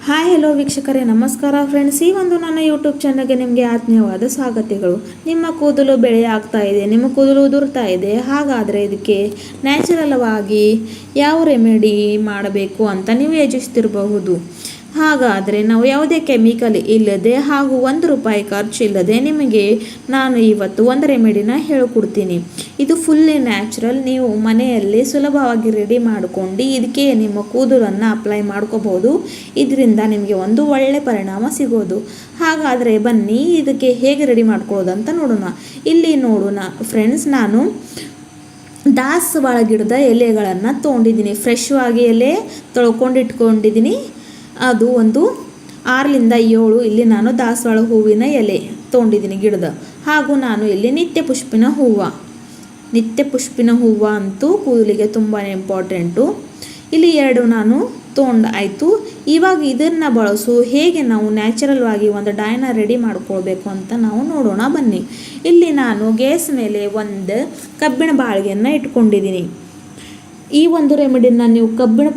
Hi hello ವೀಕ್ಷಕರೇ, ನಮಸ್ಕಾರ friends. ಈ ಒಂದು ನನ್ನ ಯೂಟ್ಯೂಬ್ ಚಾನಲ್ಗೆ ನಿಮಗೆ ಆತ್ಮೀಯವಾದ ಸ್ವಾಗತಗಳು. ನಿಮ್ಮ ಕೂದಲು ಬೆಳೆ ಆಗ್ತಾ ಇದೆ, ನಿಮ್ಮ ಕೂದಲು ಉದುರ್ತಾ ಇದೆ, ಹಾಗಾದರೆ ಇದಕ್ಕೆ ನ್ಯಾಚುರಲ್ವಾಗಿ ಯಾವ ರೆಮಿಡಿ ಮಾಡಬೇಕು ಅಂತ ನೀವು ಯೋಚಿಸ್ತಿರಬಹುದು. ಹಾಗಾದರೆ ನಾವು ಯಾವುದೇ ಕೆಮಿಕಲ್ ಇಲ್ಲದೆ ಹಾಗೂ ₹1 ಖರ್ಚಿಲ್ಲದೆ ನಿಮಗೆ ನಾನು ಇವತ್ತು ಒಂದು ರೆಮಿಡಿನ ಹೇಳಿಕೊಡ್ತೀನಿ. ಇದು ಫುಲ್ಲಿ ನ್ಯಾಚುರಲ್. ನೀವು ಮನೆಯಲ್ಲಿ ಸುಲಭವಾಗಿ ರೆಡಿ ಮಾಡಿಕೊಂಡು ಇದಕ್ಕೆ ನಿಮ್ಮ ಕೂದಲನ್ನು ಅಪ್ಲೈ ಮಾಡ್ಕೋಬಹುದು. ಇದರಿಂದ ನಿಮಗೆ ಒಂದು ಒಳ್ಳೆ ಪರಿಣಾಮ ಸಿಗೋದು. ಹಾಗಾದರೆ ಬನ್ನಿ ಇದಕ್ಕೆ ಹೇಗೆ ರೆಡಿ ಮಾಡ್ಕೊಳ್ಳೋದು ಅಂತ ನೋಡೋಣ. ಇಲ್ಲಿ ನೋಡೋಣ ಫ್ರೆಂಡ್ಸ್, ನಾನು ದಾಸವಾಳ ಗಿಡದ ಎಲೆಗಳನ್ನು ತೊಗೊಂಡಿದ್ದೀನಿ. ಫ್ರೆಶ್ ಆಗಿ ಎಲೆ ತೊಳ್ಕೊಂಡಿಟ್ಕೊಂಡಿದ್ದೀನಿ. ಅದು ಒಂದು 6ರಿಂದ 7 ಇಲ್ಲಿ ನಾನು ದಾಸವಾಳ ಹೂವಿನ ಎಲೆ ತೊಗೊಂಡಿದ್ದೀನಿ ಗಿಡದ. ಹಾಗೂ ನಾನು ಇಲ್ಲಿ ನಿತ್ಯ ಪುಷ್ಪಿನ ಹೂವು ಅಂತೂ ಕೂದಲಿಗೆ ತುಂಬಾ ಇಂಪಾರ್ಟೆಂಟು. ಇಲ್ಲಿ 2 ನಾನು ತೊಗೊಂಡಾಯಿತು. ಇವಾಗ ಇದನ್ನು ಬಳಸು ಹೇಗೆ ನಾವು ನ್ಯಾಚುರಲ್ವಾಗಿ ಒಂದು ಡೈನ ರೆಡಿ ಮಾಡ್ಕೊಳ್ಬೇಕು ಅಂತ ನಾವು ನೋಡೋಣ ಬನ್ನಿ. ಇಲ್ಲಿ ನಾನು ಗ್ಯಾಸ್ ಮೇಲೆ ಒಂದು ಕಬ್ಬಿಣ ಬಾಳಿಗೆಯನ್ನು ಇಟ್ಕೊಂಡಿದ್ದೀನಿ. ಈ ಒಂದು ರೆಮಿಡಿನ ನೀವು ಕಬ್ಬಿಣ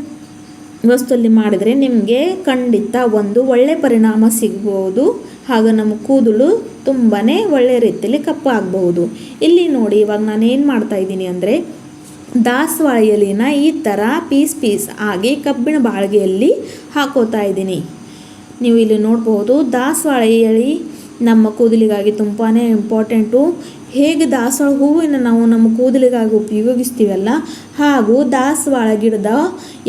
ವಸ್ತುವಲ್ಲಿ ಮಾಡಿದರೆ ನಿಮಗೆ ಖಂಡಿತ ಒಂದು ಒಳ್ಳೆ ಪರಿಣಾಮ ಸಿಗ್ಬೋದು. ಹಾಗೂ ನಮ್ಮ ಕೂದಲು ತುಂಬಾ ಒಳ್ಳೆಯ ರೀತಿಯಲ್ಲಿ ಕಪ್ಪಾಗಬಹುದು. ಇಲ್ಲಿ ನೋಡಿ, ಇವಾಗ ನಾನು ಏನು ಮಾಡ್ತಾಯಿದ್ದೀನಿ ಅಂದರೆ ದಾಸವಾಳ ಎಲೆನ ಈ ಥರ ಪೀಸ್ ಆಗಿ ಕಬ್ಬಿಣ ಬಾಳಿಗೆಯಲ್ಲಿ ಹಾಕೋತಾ ಇದ್ದೀನಿ. ನೀವು ಇಲ್ಲಿ ನೋಡ್ಬೋದು, ದಾಸವಾಳ ಎಲೆ ನಮ್ಮ ಕೂದಲಿಗಾಗಿ ತುಂಬಾ ಇಂಪಾರ್ಟೆಂಟು. ಹೇಗೆ ದಾಸವಾಳ ಹೂವಿನ ನಾವು ನಮ್ಮ ಕೂದಲಿಗಾಗಿ ಉಪಯೋಗಿಸ್ತೀವಲ್ಲ, ಹಾಗೂ ದಾಸವಾಳ ಗಿಡದ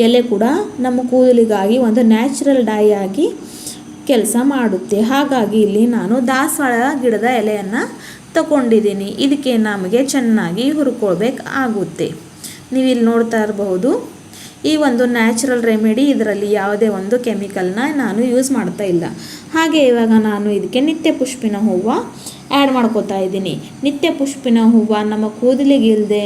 ಎಲೆ ಕೂಡ ನಮ್ಮ ಕೂದಲಿಗಾಗಿ ಒಂದು ನ್ಯಾಚುರಲ್ ಡೈ ಆಗಿ ಕೆಲಸ ಮಾಡುತ್ತೆ. ಹಾಗಾಗಿ ಇಲ್ಲಿ ನಾನು ದಾಸವಾಳ ಗಿಡದ ಎಲೆಯನ್ನು ತಗೊಂಡಿದ್ದೀನಿ. ಇದಕ್ಕೆ ನಮಗೆ ಚೆನ್ನಾಗಿ ಹುರ್ಕೊಳ್ಬೇಕಾಗುತ್ತೆ. ನೀವು ಇಲ್ಲಿ ನೋಡ್ತಾ ಇರಬಹುದು, ಈ ಒಂದು ನ್ಯಾಚುರಲ್ ರೆಮಿಡಿ, ಇದರಲ್ಲಿ ಯಾವುದೇ ಒಂದು ಕೆಮಿಕಲ್ನ ನಾನು ಯೂಸ್ ಮಾಡ್ತಾ ಇಲ್ಲ. ಹಾಗೆ ಇವಾಗ ನಾನು ಇದಕ್ಕೆ ನಿತ್ಯ ಪುಷ್ಪಿನ ಹೂವು ಆ್ಯಡ್ ಮಾಡ್ಕೋತಾ ಇದ್ದೀನಿ. ನಿತ್ಯ ಪುಷ್ಪಿನ ಹೂವು ನಮ್ಮ ಕೂದಲಿಗಿಲ್ಲದೆ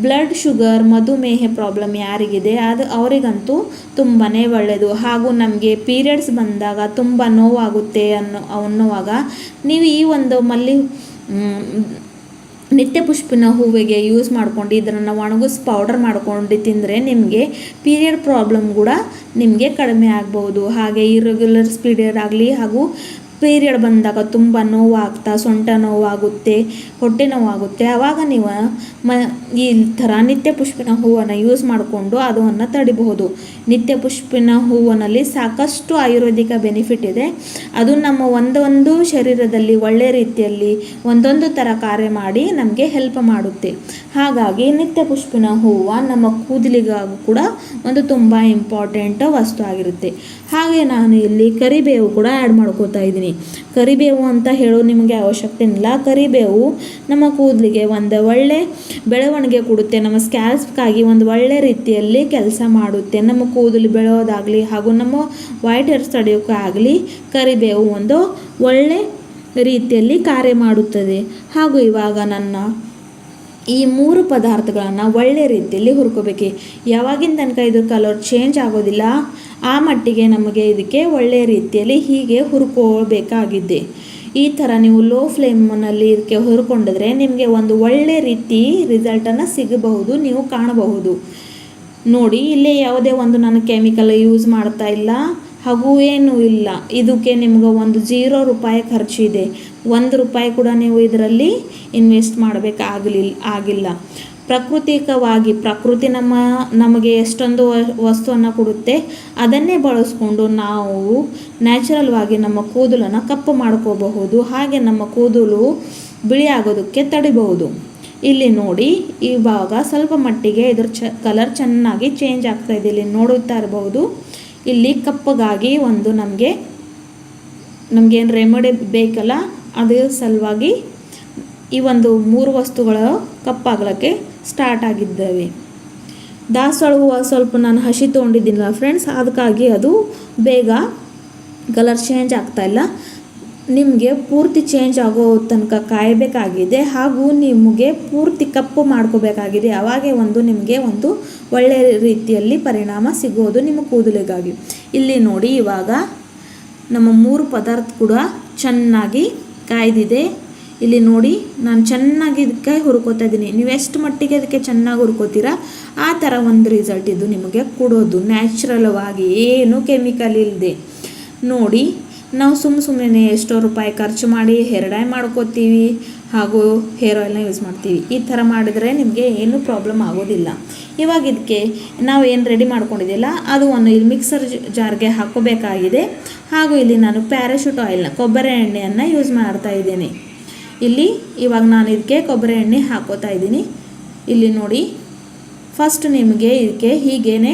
ಬ್ಲಡ್ ಶುಗರ್, ಮಧುಮೇಹ ಪ್ರಾಬ್ಲಮ್ ಯಾರಿಗಿದೆ ಅವರಿಗಂತೂ ತುಂಬಾ ಒಳ್ಳೆಯದು. ಹಾಗೂ ನಮಗೆ ಪೀರಿಯಡ್ಸ್ ಬಂದಾಗ ತುಂಬ ನೋವಾಗುತ್ತೆ ಅನ್ನುವಾಗ ನೀವು ಈ ಒಂದು ನಿತ್ಯ ಪುಷ್ಪಿನ ಹೂವಿಗೆ ಯೂಸ್ ಮಾಡ್ಕೊಂಡು ಇದನ್ನು ಒಣಗಿಸಿ ಪೌಡರ್ ಮಾಡ್ಕೊಂಡು ತಿಂದರೆ ನಿಮಗೆ ಪೀರಿಯಡ್ ಪ್ರಾಬ್ಲಮ್ ಕೂಡ ನಿಮಗೆ ಕಡಿಮೆ ಆಗ್ಬೋದು. ಹಾಗೆ ಇರ್ರೆಗ್ಯುಲರ್ ಪೀರಿಯಡ್ ಆಗಲಿ ಹಾಗೂ ಪೀರಿಯಡ್ ಬಂದಾಗ ತುಂಬ ನೋವಾಗ್ತಾ, ಸೊಂಟ ನೋವಾಗುತ್ತೆ, ಹೊಟ್ಟೆ ನೋವಾಗುತ್ತೆ, ಆವಾಗ ನೀವು ಈ ಥರ ನಿತ್ಯ ಪುಷ್ಪಿನ ಹೂವನ್ನು ಯೂಸ್ ಮಾಡಿಕೊಂಡು ಅದನ್ನು ತಡಿಬಹುದು. ನಿತ್ಯ ಪುಷ್ಪಿನ ಹೂವಿನಲ್ಲಿ ಸಾಕಷ್ಟು ಆಯುರ್ವೇದಿಕ ಬೆನಿಫಿಟ್ ಇದೆ. ಅದು ನಮ್ಮ ಒಂದೊಂದು ಶರೀರದಲ್ಲಿ ಒಳ್ಳೆಯ ರೀತಿಯಲ್ಲಿ ಒಂದೊಂದು ಥರ ಕಾರ್ಯ ಮಾಡಿ ನಮಗೆ ಹೆಲ್ಪ್ ಮಾಡುತ್ತೆ. ಹಾಗಾಗಿ ನಿತ್ಯ ಪುಷ್ಪಿನ ಹೂವು ನಮ್ಮ ಕೂದಲಿಗಾಗೂ ಕೂಡ ಒಂದು ತುಂಬ ಇಂಪಾರ್ಟೆಂಟ್ ವಸ್ತು ಆಗಿರುತ್ತೆ. ಹಾಗೆ ನಾನು ಇಲ್ಲಿ ಕರಿಬೇವು ಕೂಡ ಆ್ಯಡ್ ಮಾಡ್ಕೋತಾ ಇದ್ದೀನಿ. ಕರಿಬೇವು ಅಂತ ಹೇಳೋ ನಿಮಗೆ ಅವಶ್ಯಕತೆ ಇಲ್ಲ. ಕರಿಬೇವು ನಮ್ಮ ಕೂದಲಿಗೆ ಒಂದು ಒಳ್ಳೆ ಬೆಳವಣಿಗೆ ಕೊಡುತ್ತೆ. ನಮ್ಮ ಸ್ಕ್ಯಾಲ್ಪ್ಗಾಗಿ ಒಂದು ಒಳ್ಳೆ ರೀತಿಯಲ್ಲಿ ಕೆಲಸ ಮಾಡುತ್ತೆ. ನಮ್ಮ ಕೂದಲು ಬೆಳೆಯೋದಾಗಲಿ ಹಾಗೂ ನಮ್ಮ ವೈಟ್ ಹೇರ್ಸ್ ತಡೆಯೋಕೆ ಆಗಲಿ ಕರಿಬೇವು ಒಂದು ಒಳ್ಳೆ ರೀತಿಯಲ್ಲಿ ಕಾರ್ಯ ಮಾಡುತ್ತದೆ. ಹಾಗೂ ಇವಾಗ ನನ್ನ ಈ 3 ಪದಾರ್ಥಗಳನ್ನು ಒಳ್ಳೆ ರೀತಿಯಲ್ಲಿ ಹುರ್ಕೋಬೇಕು. ಯಾವಾಗಿನ ತನಕ ಇದು ಕಲರ್ ಚೇಂಜ್ ಆಗೋದಿಲ್ಲ ಆ ಮಟ್ಟಿಗೆ ನಮಗೆ ಇದಕ್ಕೆ ಒಳ್ಳೆಯ ರೀತಿಯಲ್ಲಿ ಹೀಗೆ ಹುರ್ಕೋಬೇಕಾಗಿದೆ. ಈ ಥರ ನೀವು ಲೋ ಫ್ಲೇಮ್ನಲ್ಲಿ ಇದಕ್ಕೆ ಹುರ್ಕೊಂಡಿದ್ರೆ ನಿಮಗೆ ಒಂದು ಒಳ್ಳೆ ರೀತಿ ರಿಸಲ್ಟನ್ನು ಸಿಗಬಹುದು, ನೀವು ಕಾಣಬಹುದು. ನೋಡಿ, ಇಲ್ಲೇ ಯಾವುದೇ ಒಂದು ನಾನು ಕೆಮಿಕಲ್ ಯೂಸ್ ಮಾಡ್ತಾ ಇಲ್ಲ ಹಾಗೂ ಏನೂ ಇಲ್ಲ. ಇದಕ್ಕೆ ನಿಮ್ಗೆ ಒಂದು ₹0 ಖರ್ಚಿದೆ. ₹1 ಕೂಡ ನೀವು ಇದರಲ್ಲಿ ಇನ್ವೆಸ್ಟ್ ಆಗಬೇಕಾಗಿಲ್ಲ. ಪ್ರಾಕೃತಿಕವಾಗಿ ಪ್ರಕೃತಿ ನಮಗೆ ಎಷ್ಟೊಂದು ವಸ್ತುವನ್ನು ಕೊಡುತ್ತೆ, ಅದನ್ನೇ ಬಳಸ್ಕೊಂಡು ನಾವು ನ್ಯಾಚುರಲ್ವಾಗಿ ನಮ್ಮ ಕೂದಲನ್ನು ಕಪ್ಪು ಮಾಡ್ಕೋಬಹುದು. ಹಾಗೆ ನಮ್ಮ ಕೂದಲು ಬಿಳಿ ಆಗೋದಕ್ಕೆ ತಡಿಬಹುದು. ಇಲ್ಲಿ ನೋಡಿ, ಇವಾಗ ಸ್ವಲ್ಪ ಮಟ್ಟಿಗೆ ಇದ್ರ ಕಲರ್ ಚೆನ್ನಾಗಿ ಚೇಂಜ್ ಆಗ್ತಾ ಇದೆ. ಇಲ್ಲಿ ನೋಡುತ್ತಾ ಇರಬಹುದು, ಇಲ್ಲಿ ಕಪ್ಪಗಾಗಿ ಒಂದು ನಮಗೇನು ರೆಮಿಡಿ ಬೇಕಲ್ಲ, ಅದ್ರ ಸಲುವಾಗಿ ಈ ಒಂದು 3 ವಸ್ತುಗಳು ಕಪ್ಪಾಗಲಿಕ್ಕೆ ಸ್ಟಾರ್ಟ್ ಆಗಿದ್ದಾವೆ. ದಾಸವಾಳ ಹೂವು ಸ್ವಲ್ಪ ನಾನು ಹಸಿ ತೊಗೊಂಡಿದ್ದೀನಲ್ಲ ಫ್ರೆಂಡ್ಸ್, ಅದಕ್ಕಾಗಿ ಅದು ಬೇಗ ಕಲರ್ ಚೇಂಜ್ ಆಗ್ತಾಯಿಲ್ಲ. ನಿಮಗೆ ಪೂರ್ತಿ ಚೇಂಜ್ ಆಗೋ ತನಕ ಕಾಯಬೇಕಾಗಿದೆ ಹಾಗೂ ನಿಮಗೆ ಪೂರ್ತಿ ಕಪ್ಪು ಮಾಡ್ಕೋಬೇಕಾಗಿದೆ. ಅವಾಗೇ ನಿಮಗೆ ಒಂದು ಒಳ್ಳೆಯ ರೀತಿಯಲ್ಲಿ ಪರಿಣಾಮ ಸಿಗೋದು ನಿಮ್ಮ ಕೂದಲಿಗಾಗಿ. ಇಲ್ಲಿ ನೋಡಿ, ಇವಾಗ ನಮ್ಮ 3 ಪದಾರ್ಥ ಕೂಡ ಚೆನ್ನಾಗಿ ಕಾಯ್ದಿದೆ. ಇಲ್ಲಿ ನೋಡಿ, ನಾನು ಚೆನ್ನಾಗಿ ಇದಕ್ಕೆ ಹುರ್ಕೋತಾ ಇದ್ದೀನಿ. ನೀವು ಎಷ್ಟು ಮಟ್ಟಿಗೆ ಅದಕ್ಕೆ ಚೆನ್ನಾಗಿ ಹುರ್ಕೋತೀರಾ ಆ ಥರ ಒಂದು ರಿಸಲ್ಟ್ ಇದು ನಿಮಗೆ ಕೊಡೋದು, ನ್ಯಾಚುರಲ್ವಾಗಿ, ಏನು ಕೆಮಿಕಲ್ ಇಲ್ಲದೆ. ನೋಡಿ, ನಾವು ಸುಮ್ಮನೆ ಎಷ್ಟೋ ರೂಪಾಯಿ ಖರ್ಚು ಮಾಡಿ ಹೇರ್ ಡೈ ಮಾಡ್ಕೋತೀವಿ ಹಾಗೂ ಹೇರ್ ಆಯಿಲ್ನ ಯೂಸ್ ಮಾಡ್ತೀವಿ. ಈ ಥರ ಮಾಡಿದರೆ ನಿಮಗೆ ಏನೂ ಪ್ರಾಬ್ಲಮ್ ಆಗೋದಿಲ್ಲ. ಇವಾಗ ಇದಕ್ಕೆ ನಾವು ಏನು ರೆಡಿ ಮಾಡ್ಕೊಂಡಿದ್ದಿಲ್ಲ ಅದು ಒಂದು ಇಲ್ಲಿ ಮಿಕ್ಸರ್ ಜಾರ್ಗೆ ಹಾಕೋಬೇಕಾಗಿದೆ. ಹಾಗೂ ಇಲ್ಲಿ ನಾನು ಪ್ಯಾರಾಶೂಟ್ ಆಯಿಲ್ನ ಕೊಬ್ಬರಿ ಎಣ್ಣೆಯನ್ನು ಯೂಸ್ ಮಾಡ್ತಾ ಇದ್ದೀನಿ. ಇಲ್ಲಿ ಇವಾಗ ನಾನು ಇದಕ್ಕೆ ಕೊಬ್ಬರಿ ಎಣ್ಣೆ ಹಾಕೋತಾ ಇದ್ದೀನಿ. ಇಲ್ಲಿ ನೋಡಿ, ಫಸ್ಟ್ ನಿಮಗೆ ಇದಕ್ಕೆ ಹೀಗೇ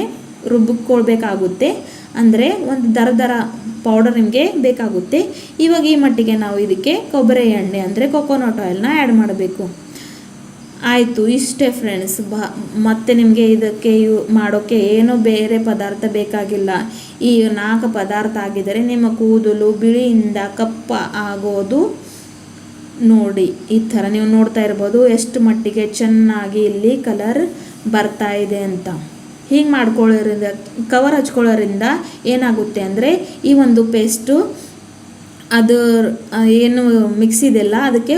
ರುಬ್ಬಿಕೊಳ್ಬೇಕಾಗುತ್ತೆ. ಅಂದರೆ ಒಂದು ದರ ಪೌಡರ್ ನಿಮಗೆ ಬೇಕಾಗುತ್ತೆ. ಇವಾಗ ಈ ಮಟ್ಟಿಗೆ ನಾವು ಇದಕ್ಕೆ ಕೊಬ್ಬರಿ ಎಣ್ಣೆ ಅಂದರೆ ಕೊಕೊನಟ್ ಆಯಿಲ್ನ ಆ್ಯಡ್ ಮಾಡಬೇಕು. ಆಯಿತು, ಇಷ್ಟೇ ಫ್ರೆಂಡ್ಸ್. ಮತ್ತು ನಿಮಗೆ ಇದಕ್ಕೆ ಮಾಡೋಕ್ಕೆ ಏನೋ ಬೇರೆ ಪದಾರ್ಥ ಬೇಕಾಗಿಲ್ಲ. ಈ 4 ಪದಾರ್ಥ ಆಗಿದ್ದರೆ ನಿಮ್ಮ ಕೂದಲು ಬಿಳಿಯಿಂದ ಕಪ್ಪ ಆಗೋದು ನೋಡಿ. ಈ ಥರ ನೀವು ನೋಡ್ತಾ ಇರ್ಬೋದು ಎಷ್ಟು ಮಟ್ಟಿಗೆ ಚೆನ್ನಾಗಿ ಇಲ್ಲಿ ಕಲರ್ ಬರ್ತಾ ಇದೆ ಅಂತ. ಹೀಗೆ ಮಾಡ್ಕೊಳ್ಳೋದ್ರಿಂದ, ಕವರ್ ಹಚ್ಕೊಳ್ಳೋದ್ರಿಂದ ಏನಾಗುತ್ತೆ ಅಂದರೆ ಈ ಒಂದು ಪೇಸ್ಟು ಅದು ಏನು ಮಿಕ್ಸ್ ಇದೆಲ್ಲ ಅದಕ್ಕೆ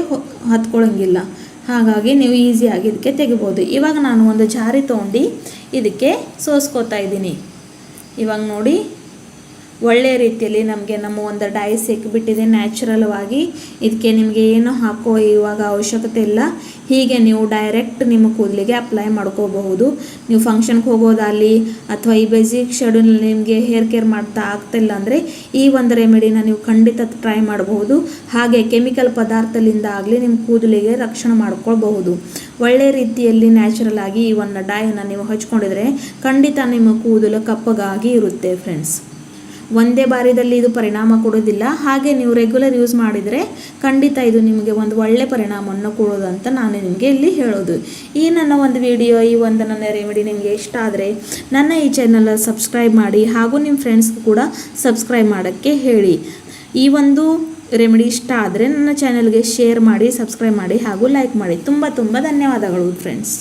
ಹತ್ಕೊಳ್ಳೋಂಗಿಲ್ಲ. ಹಾಗಾಗಿ ನೀವು ಈಸಿಯಾಗಿ ಇದಕ್ಕೆ ತೆಗಿಬೋದು. ಇವಾಗ ನಾನು ಒಂದು ಜಾರಿ ತೊಗೊಂಡು ಇದಕ್ಕೆ ಸೋಸ್ಕೋತಾ ಇದ್ದೀನಿ. ಇವಾಗ ನೋಡಿ, ಒಳ್ಳೆಯ ರೀತಿಯಲ್ಲಿ ನಮಗೆ ನಮ್ಮ ಒಂದು ಡೈ ಸಿಕ್ಕಿಬಿಟ್ಟಿದೆ ನ್ಯಾಚುರಲ್ವಾಗಿ. ಇದಕ್ಕೆ ನಿಮಗೆ ಏನು ಹಾಕೋ ಇವಾಗ ಅವಶ್ಯಕತೆ ಇಲ್ಲ. ಹೀಗೆ ನೀವು ಡೈರೆಕ್ಟ್ ನಿಮ್ಮ ಕೂದಲಿಗೆ ಅಪ್ಲೈ ಮಾಡ್ಕೋಬಹುದು. ನೀವು ಫಂಕ್ಷನ್ಗೆ ಹೋಗೋದಾಗಲಿ ಅಥವಾ ಈ ಬೇಸಿಕ್ ಶೆಡ್ಯೂಲ್ ನಿಮಗೆ ಹೇರ್ ಕೇರ್ ಮಾಡ್ತಾ ಆಗ್ತಿಲ್ಲ ಅಂದರೆ ಈ ಒಂದು ರೆಮಿಡಿನ ನೀವು ಖಂಡಿತ ಟ್ರೈ ಮಾಡಬಹುದು. ಹಾಗೆ ಕೆಮಿಕಲ್ ಪದಾರ್ಥದಿಂದ ಆಗಲಿ ನಿಮ್ಮ ಕೂದಲಿಗೆ ರಕ್ಷಣೆ ಮಾಡ್ಕೊಳ್ಬಹುದು. ಒಳ್ಳೆಯ ರೀತಿಯಲ್ಲಿ ನ್ಯಾಚುರಲ್ ಆಗಿ ಈ ಒಂದು ಡೈನ ನೀವು ಹಚ್ಕೊಂಡಿದ್ರೆ ಖಂಡಿತ ನಿಮ್ಮ ಕೂದಲು ಕಪ್ಪಗಾಗಿ ಇರುತ್ತೆ ಫ್ರೆಂಡ್ಸ್. ಒಂದೇ ಬಾರಿದಲ್ಲಿ ಇದು ಪರಿಣಾಮ ಕೊಡೋದಿಲ್ಲ. ಹಾಗೆ ನೀವು ರೆಗ್ಯುಲರ್ ಯೂಸ್ ಮಾಡಿದರೆ ಖಂಡಿತ ಇದು ನಿಮಗೆ ಒಂದು ಒಳ್ಳೆ ಪರಿಣಾಮವನ್ನು ಕೊಡೋದು ಅಂತ ನಾನು ನಿಮಗೆ ಇಲ್ಲಿ ಹೇಳೋದು. ಈ ನನ್ನ ಒಂದು ವಿಡಿಯೋ, ಈ ಒಂದು ನನ್ನ ರೆಮಿಡಿ ನಿಮಗೆ ಇಷ್ಟ ಆದರೆ ನನ್ನ ಈ ಚಾನಲ್ ಸಬ್ಸ್ಕ್ರೈಬ್ ಮಾಡಿ ಹಾಗೂ ನಿಮ್ಮ ಫ್ರೆಂಡ್ಸ್ಗೂ ಕೂಡ ಸಬ್ಸ್ಕ್ರೈಬ್ ಮಾಡೋಕ್ಕೆ ಹೇಳಿ. ಈ ಒಂದು ರೆಮಿಡಿ ಇಷ್ಟ ಆದರೆ ನನ್ನ ಚಾನಲ್ಗೆ ಶೇರ್ ಮಾಡಿ, ಸಬ್ಸ್ಕ್ರೈಬ್ ಮಾಡಿ ಹಾಗೂ ಲೈಕ್ ಮಾಡಿ. ತುಂಬ ಧನ್ಯವಾದಗಳು ಫ್ರೆಂಡ್ಸ್.